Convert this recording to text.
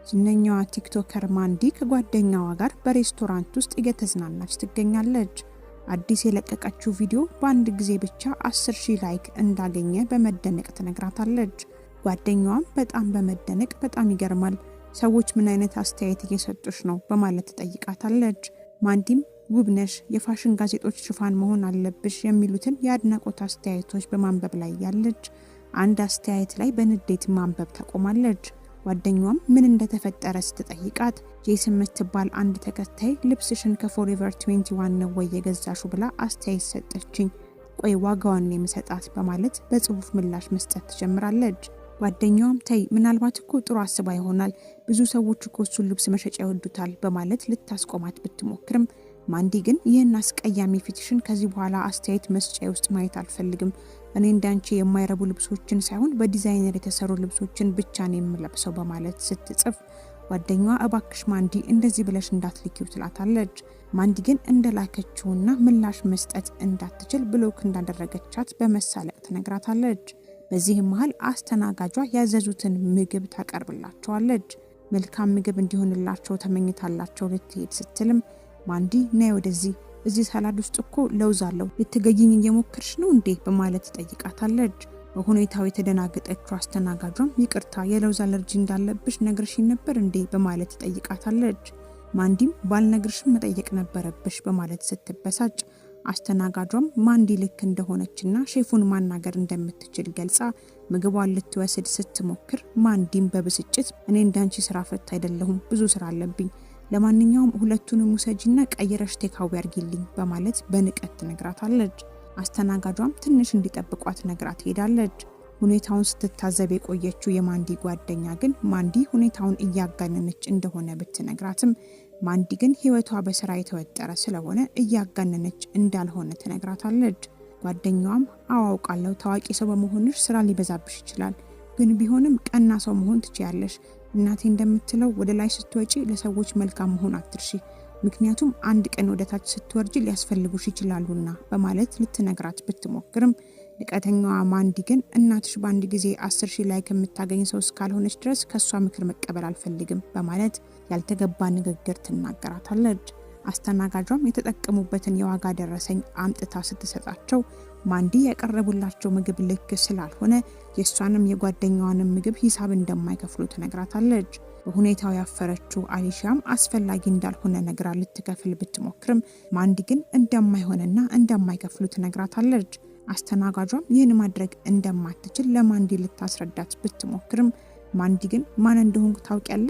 ዝነኛዋ ቲክቶከር ማንዲ ከጓደኛዋ ጋር በሬስቶራንት ውስጥ እየተዝናናች ትገኛለች። አዲስ የለቀቀችው ቪዲዮ በአንድ ጊዜ ብቻ 10,000 ላይክ እንዳገኘ በመደነቅ ትነግራታለች። ጓደኛዋም በጣም በመደነቅ በጣም ይገርማል፣ ሰዎች ምን አይነት አስተያየት እየሰጡሽ ነው በማለት ትጠይቃታለች። ማንዲም ውብነሽ፣ የፋሽን ጋዜጦች ሽፋን መሆን አለብሽ የሚሉትን የአድናቆት አስተያየቶች በማንበብ ላይ ያለች አንድ አስተያየት ላይ በንዴት ማንበብ ታቆማለች። ጓደኛዋም ምን እንደተፈጠረ ስትጠይቃት ጄሰን የምትባል አንድ ተከታይ ልብስሽን ከፎሬቨር 21 ነው ወይ የገዛሹ ብላ አስተያየት ሰጠችኝ፣ ቆይ ዋጋዋን የምሰጣት በማለት በጽሁፍ ምላሽ መስጠት ትጀምራለች። ጓደኛዋም ተይ ምናልባት እኮ ጥሩ አስባ ይሆናል፣ ብዙ ሰዎች እኮ እሱን ልብስ መሸጫ ይወዱታል በማለት ልታስቆማት ብትሞክርም ማንዲ ግን ይህን አስቀያሚ ፊትሽን ከዚህ በኋላ አስተያየት መስጫ ውስጥ ማየት አልፈልግም፣ እኔ እንዳንቺ የማይረቡ ልብሶችን ሳይሆን በዲዛይነር የተሰሩ ልብሶችን ብቻ ነው የምለብሰው በማለት ስትጽፍ ጓደኛዋ እባክሽ ማንዲ እንደዚህ ብለሽ እንዳትልኪው ትላታለች። ማንዲ ግን እንደላከችውና ምላሽ መስጠት እንዳትችል ብሎክ እንዳደረገቻት በመሳለቅ ትነግራታለች። በዚህም መሃል አስተናጋጇ ያዘዙትን ምግብ ታቀርብላቸዋለች። መልካም ምግብ እንዲሆንላቸው ተመኝታላቸው ልትሄድ ስትልም ማንዲ ነይ ወደዚህ፣ እዚህ ሳላድ ውስጥ እኮ ለውዝ አለው፣ ልትገይኝ እየሞከርሽ ነው እንዴ በማለት ትጠይቃታለች። በሁኔታው የተደናገጠችው አስተናጋጇም ይቅርታ የለውዝ አለርጂ እንዳለብሽ ነግረሽኝ ነበር እንዴ በማለት ትጠይቃታለች። ማንዲም ባልነግርሽም መጠየቅ ነበረብሽ በማለት ስትበሳጭ አስተናጋጇም ማንዲ ልክ እንደሆነችና ሼፉን ማናገር እንደምትችል ገልጻ ምግቧን ልትወስድ ስትሞክር ማንዲም በብስጭት እኔ እንዳንቺ ስራ ፈት አይደለሁም፣ ብዙ ስራ አለብኝ፣ ለማንኛውም ሁለቱንም ሙሰጂና ቀይረሽ ቴካው ያርጊልኝ በማለት በንቀት ትነግራታለች። አስተናጋጇም ትንሽ እንዲጠብቋት ነግራት ሄዳለች። ሁኔታውን ስትታዘብ የቆየችው የማንዲ ጓደኛ ግን ማንዲ ሁኔታውን እያጋነነች እንደሆነ ብትነግራትም ማንዲ ግን ህይወቷ በስራ የተወጠረ ስለሆነ እያጋነነች እንዳልሆነ ትነግራታለች። ጓደኛዋም አውቃለሁ ታዋቂ ሰው በመሆንሽ ስራ ሊበዛብሽ ይችላል፣ ግን ቢሆንም ቀና ሰው መሆን ትችያለሽ፣ እናቴ እንደምትለው ወደ ላይ ስትወጪ ለሰዎች መልካም መሆን አትርሺ፣ ምክንያቱም አንድ ቀን ወደ ታች ስትወርጂ ሊያስፈልጉሽ ይችላሉና በማለት ልትነግራት ብትሞክርም ንቀተኛዋ ማንዲ ግን እናትሽ በአንድ ጊዜ 10,000 ላይክ የምታገኝ ሰው እስካልሆነች ድረስ ከሷ ምክር መቀበል አልፈልግም በማለት ያልተገባ ንግግር ትናገራታለች። አስተናጋጇም የተጠቀሙበትን የዋጋ ደረሰኝ አምጥታ ስትሰጣቸው ማንዲ ያቀረቡላቸው ምግብ ልክ ስላልሆነ የሷንም የጓደኛዋንም ምግብ ሂሳብ እንደማይከፍሉ ትነግራታለች። በሁኔታው ያፈረችው አሊሻም አስፈላጊ እንዳልሆነ ነግራ ልትከፍል ብትሞክርም ማንዲ ግን እንደማይሆንና እንደማይከፍሉ ትነግራታለች። አስተናጋጇም ይህን ማድረግ እንደማትችል ለማንዲ ልታስረዳት ብትሞክርም ማንዲ ግን ማን እንደሆንኩ ታውቂያለሽ